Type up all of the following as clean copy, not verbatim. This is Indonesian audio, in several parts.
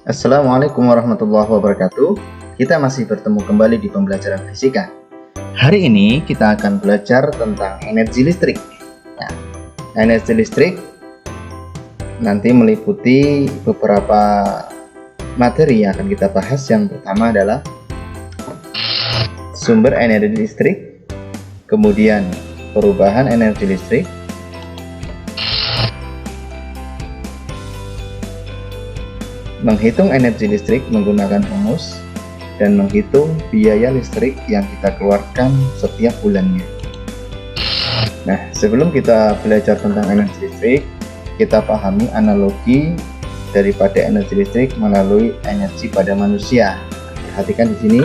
Assalamualaikum warahmatullahi wabarakatuh. Kita masih bertemu kembali di pembelajaran fisika. Hari ini kita akan belajar tentang energi listrik. Nah, energi listrik nanti meliputi beberapa materi yang akan kita bahas. Yang pertama adalah sumber energi listrik, kemudian perubahan energi listrik, menghitung energi listrik menggunakan rumus, dan menghitung biaya listrik yang kita keluarkan setiap bulannya. Nah, sebelum kita belajar tentang energi listrik, kita pahami analogi daripada energi listrik melalui energi pada manusia. Perhatikan di sini,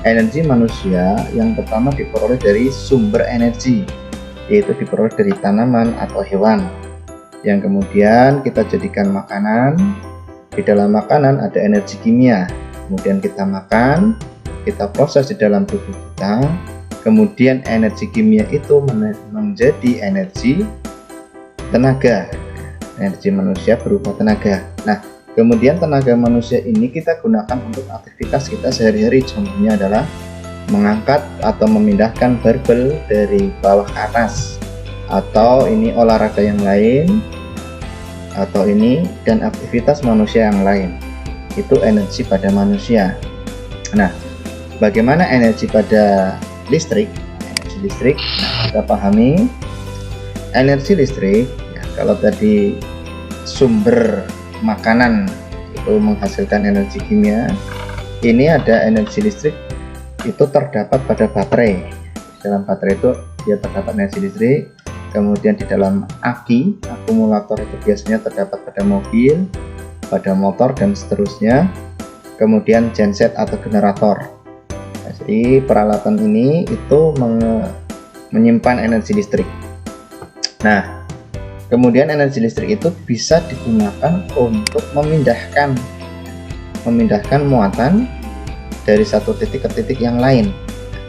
energi manusia yang pertama diperoleh dari sumber energi, yaitu diperoleh dari tanaman atau hewan, yang kemudian kita jadikan makanan. Di dalam makanan ada energi kimia, kemudian kita makan, kita proses di dalam tubuh kita, kemudian energi kimia itu menjadi energi tenaga. Energi manusia berupa tenaga. Nah, kemudian tenaga manusia ini kita gunakan untuk aktivitas kita sehari-hari. Contohnya adalah mengangkat atau memindahkan barbel dari bawah ke atas, atau ini olahraga yang lain, atau ini dan aktivitas manusia yang lain. Itu energi pada manusia. Nah, bagaimana energi pada listrik? Energi listrik, kita pahami energi listrik ya, kalau tadi sumber makanan itu menghasilkan energi kimia, ini ada energi listrik itu terdapat pada baterai. Dalam baterai itu dia terdapat energi listrik. Kemudian di dalam aki, akumulator itu biasanya terdapat pada mobil, pada motor, dan seterusnya. Kemudian genset atau generator. Jadi peralatan ini itu menyimpan energi listrik. Nah, kemudian energi listrik itu bisa digunakan untuk memindahkan muatan dari satu titik ke titik yang lain.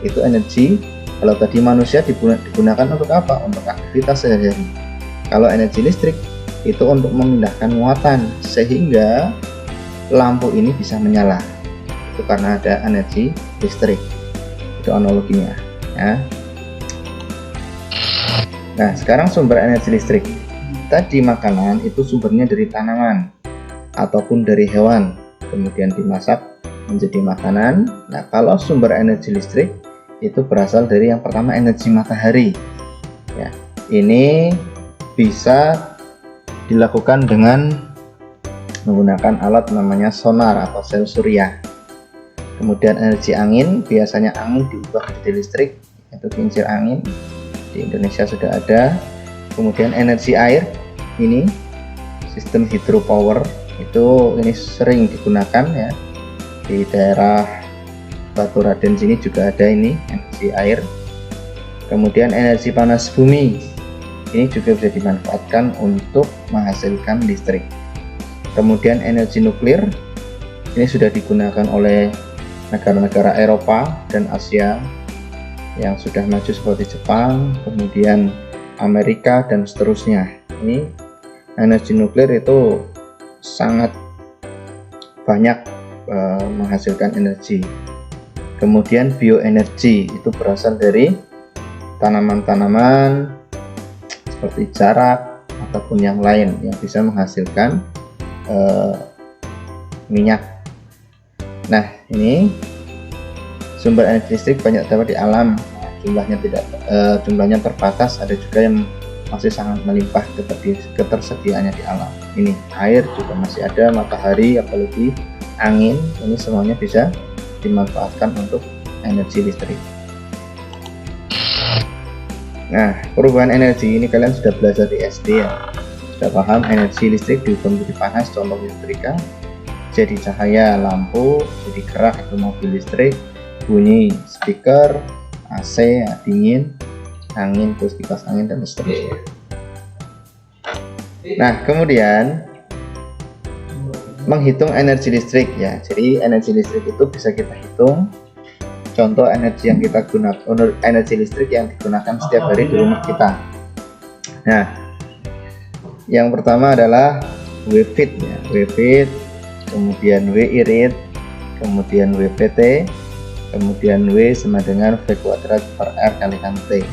Itu energi. Kalau tadi manusia digunakan untuk apa? Untuk aktivitas sehari-hari. Kalau energi listrik itu untuk memindahkan muatan sehingga lampu ini bisa menyala. Itu karena ada energi listrik. Itu analoginya ya. Nah, sekarang sumber energi listrik. Tadi makanan itu sumbernya dari tanaman ataupun dari hewan, kemudian dimasak menjadi makanan. Nah, kalau sumber energi listrik itu berasal dari yang pertama energi matahari ya. Ini bisa dilakukan dengan menggunakan alat namanya sonar atau sel surya. Kemudian energi angin, biasanya angin diubah menjadi listrik, itu kincir angin, di Indonesia sudah ada. Kemudian energi air, ini sistem hydropower, itu ini sering digunakan ya di daerah Batu Raden sini juga ada ini energi air. Kemudian energi panas bumi, ini juga bisa dimanfaatkan untuk menghasilkan listrik. Kemudian energi nuklir, ini sudah digunakan oleh negara-negara Eropa dan Asia yang sudah maju seperti Jepang, kemudian Amerika dan seterusnya. Ini energi nuklir itu sangat banyak menghasilkan energi. Kemudian bioenergi itu berasal dari tanaman-tanaman seperti jarak ataupun yang lain yang bisa menghasilkan minyak. Nah, ini sumber energi listrik banyak terdapat di alam. Jumlahnya terbatas, ada juga yang masih sangat melimpah ketersediaannya di alam. Ini air juga masih ada, matahari, apalagi angin, ini semuanya bisa dimanfaatkan untuk energi listrik. Nah, perubahan energi ini kalian sudah belajar di SD ya, sudah paham energi listrik diubah menjadi panas, contoh listrika, jadi cahaya lampu, jadi gerak itu mobil listrik, bunyi speaker, AC dingin, angin terus kipas angin dan seterusnya. Nah, kemudian menghitung energi listrik ya. Jadi energi listrik itu bisa kita hitung. Contoh energi yang kita gunakan, energi listrik yang digunakan setiap hari di rumah kita. Nah, yang pertama adalah WFIT ya. WFIT kemudian W irit, kemudian WPT, kemudian W sama dengan V kuadrat per R kalikan T.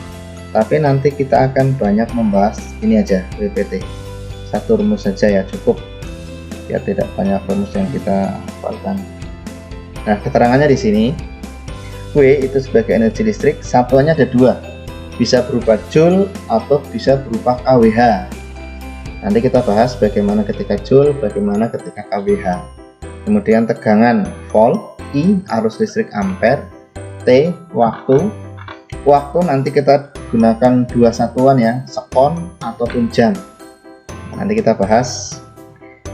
Tapi nanti kita akan banyak membahas ini aja, WPT. Satu rumus saja ya, cukup, biar tidak banyak rumus yang kita hafalkan. Nah, keterangannya di sini, W itu sebagai energi listrik, satuannya ada dua, bisa berupa Joule atau bisa berupa kWh. Nanti kita bahas bagaimana ketika Joule, bagaimana ketika kWh. Kemudian tegangan volt, I arus listrik ampere, T waktu. Waktu nanti kita gunakan dua satuan ya, sekon ataupun jam. Nanti kita bahas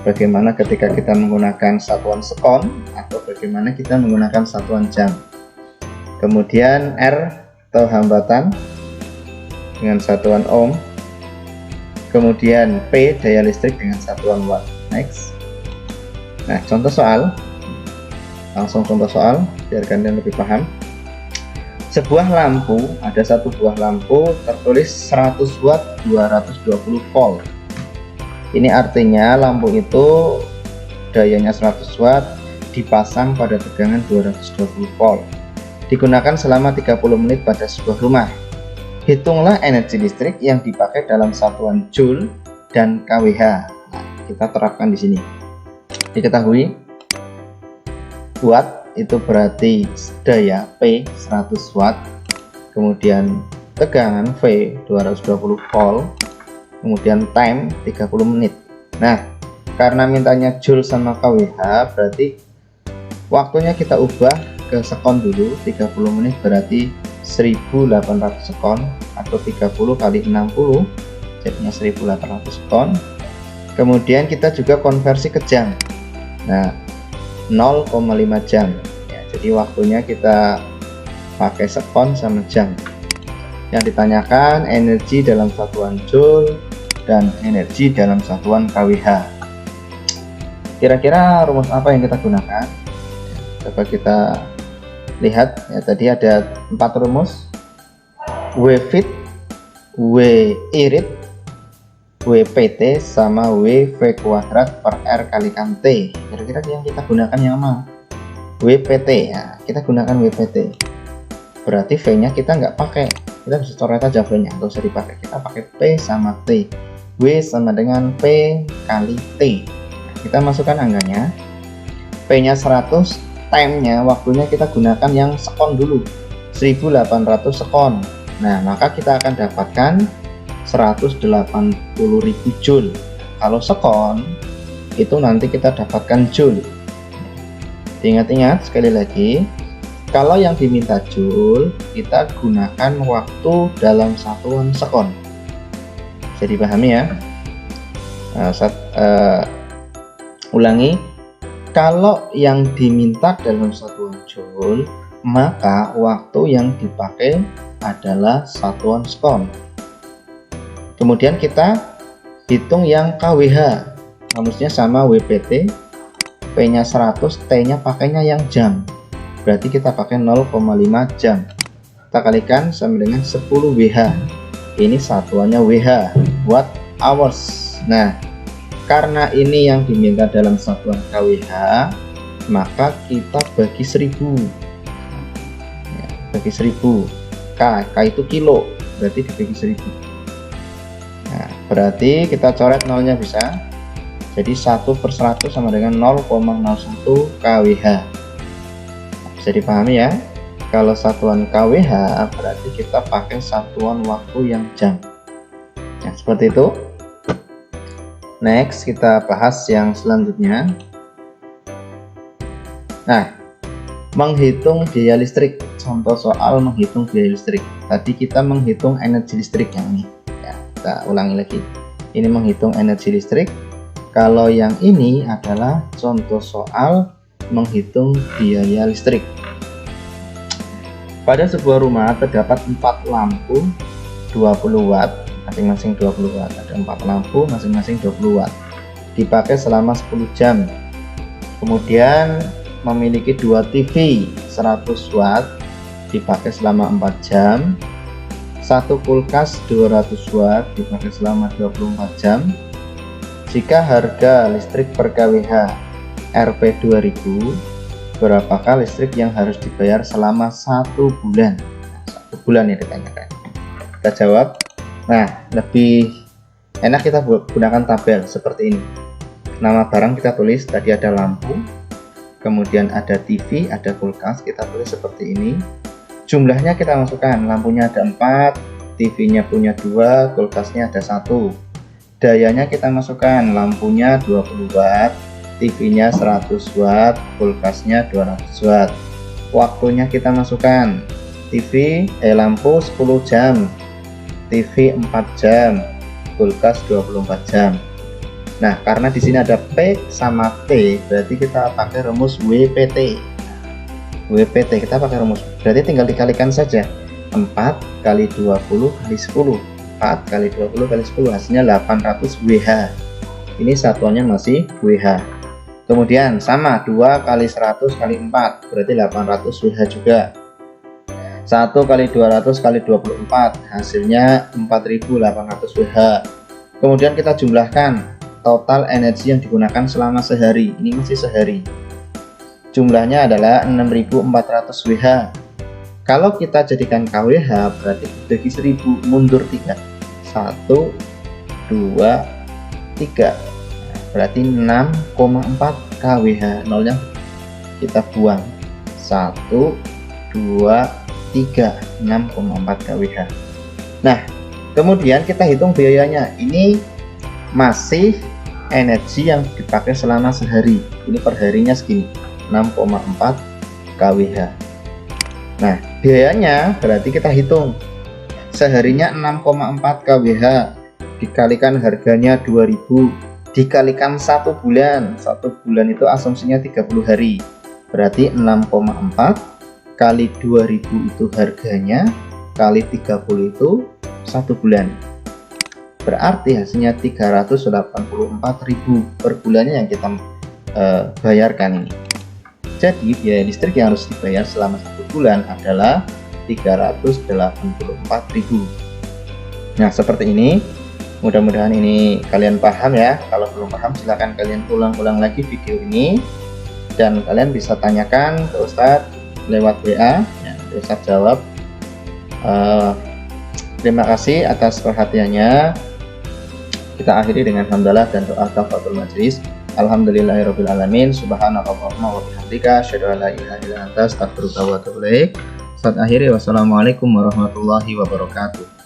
bagaimana ketika kita menggunakan satuan sekon atau bagaimana kita menggunakan satuan jam. Kemudian R atau hambatan dengan satuan ohm. Kemudian P daya listrik dengan satuan watt. Next. Nah, contoh soal, langsung contoh soal biar kalian lebih paham. Sebuah lampu, ada satu buah lampu tertulis 100 watt 220 volt. Ini artinya lampu itu dayanya 100 watt dipasang pada tegangan 220 volt. Digunakan selama 30 menit pada sebuah rumah. Hitunglah energi listrik yang dipakai dalam satuan Joule dan kWh. Nah, kita terapkan di sini. Diketahui watt itu berarti daya P 100 watt, kemudian tegangan V 220 volt, kemudian time 30 menit. Nah, karena mintanya Joule sama kWh, berarti waktunya kita ubah ke sekon dulu. 30 menit berarti 1800 sekon, atau 30 kali 60 jadinya 1800 sekon. Kemudian kita juga konversi ke jam. Nah, 0,5 jam ya, jadi waktunya kita pakai sekon sama jam. Yang ditanyakan energi dalam satuan Joule dan energi dalam satuan kWh. Kira-kira rumus apa yang kita gunakan? Coba kita lihat ya, tadi ada 4 rumus: W fit, W irit, WPT sama W V kuadrat per R kalikan T. Kira-kira yang kita gunakan yang mana? WPT ya, kita gunakan WPT. Berarti V nya kita nggak pakai, kita bisa coret aja V nya, nggak usah dipakai. Kita pakai P sama T. W sama dengan P kali T. Kita masukkan angkanya. P nya 100, time nya, waktunya kita gunakan yang sekon dulu, 1800 sekon. Nah, maka kita akan dapatkan 180.000 Joule. Kalau sekon itu nanti kita dapatkan Joule. Ingat-ingat sekali lagi, kalau yang diminta Joule kita gunakan waktu dalam satuan sekon. Jadi pahami ya. Ulangi, kalau yang diminta dalam satuan Joule, maka waktu yang dipakai adalah satuan sekon. Kemudian kita hitung yang kWh, rumusnya sama WPT, P nya 100, T nya pakainya yang jam, berarti kita pakai 0,5 jam. Kita kalikan sama dengan 10 WH, ini satuannya WH, watt hours. Nah, karena ini yang diminta dalam satuan kWh, maka kita bagi 1000 ya, bagi 1000. K itu kilo, berarti dibagi 1000. Nah, berarti kita coret nolnya bisa. Jadi 1/100 sama dengan 0,01 kWh. Bisa dipahami ya. Kalau satuan kWh berarti kita pakai satuan waktu yang jam. Nah, seperti itu. Next, kita bahas yang selanjutnya. Nah, menghitung biaya listrik. Contoh soal menghitung biaya listrik. Tadi kita menghitung energi listrik yang ini. Kita ulangi lagi, ini menghitung energi listrik. Kalau yang ini adalah contoh soal menghitung biaya listrik. Pada sebuah rumah terdapat 4 lampu 20 watt, masing-masing 20 watt. Ada 4 lampu masing-masing 20 watt, dipakai selama 10 jam. Kemudian memiliki 2 TV 100 watt, dipakai selama 4 jam. 1 kulkas 200 watt, dipakai selama 24 jam. Jika harga listrik per kWh Rp 2000, berapakah listrik yang harus dibayar selama 1 bulan? 1 bulan ya ditanyakan. Kita jawab. Nah, lebih enak kita gunakan tabel seperti ini. Nama barang kita tulis, tadi ada lampu, kemudian ada TV, ada kulkas, kita tulis seperti ini. Jumlahnya kita masukkan, lampunya ada 4, TV-nya punya 2, kulkasnya ada 1. Dayanya kita masukkan, lampunya 20 watt, TV-nya 100 watt, kulkasnya 200 watt. Waktunya kita masukkan, lampu 10 jam, TV 4 jam, kulkas 24 jam. Nah, karena di sini ada P sama T, berarti kita pakai rumus WPT. WPT kita pakai rumus, berarti tinggal dikalikan saja. 4 kali 20 kali 10, 4 kali 20 kali 10, hasilnya 800 WH. Ini satuannya masih WH. Kemudian sama 2 kali 100 kali 4, berarti 800 WH juga. 1 kali 200 kali 24, hasilnya 4800 WH. Kemudian kita jumlahkan total energi yang digunakan selama sehari. Ini masih sehari. Jumlahnya adalah 6400 WH. Kalau kita jadikan kWh, berarti bagi 1000, mundur 3. 1, 2, 3. Berarti 6,4 kWh. Nolnya kita buang. 1, 2, 3. 6,4 kWh. Nah, kemudian kita hitung biayanya. Ini masih energi yang dipakai selama sehari. Ini perharinya segini, 6,4 kWh. Nah, biayanya berarti kita hitung seharinya 6,4 kWh dikalikan harganya 2000 dikalikan 1 bulan. 1 bulan itu asumsinya 30 hari. Berarti 6,4 kali 2000 itu harganya, kali 30 itu 1 bulan. Berarti hasilnya 384.000 per bulannya yang kita bayarkan ini. Jadi biaya listrik yang harus dibayar selama 1 bulan adalah 384.000. Nah, seperti ini. Mudah-mudahan ini kalian paham ya. Kalau belum paham silahkan kalian ulang-ulang lagi video ini, dan kalian bisa tanyakan ke Ustadz lewat WA ya, Ustadz jawab. Terima kasih atas perhatiannya. Kita akhiri dengan hamdalah dan doa kafaratul majelis. Alhamdulillahirabbil alamin. Subhanakallahumma wa bihamdika asyhadu an la ilaha illa anta astaghfiruka wa atubu ilaik. Saat akhiri, wassalamualaikum warahmatullahi wabarakatuh.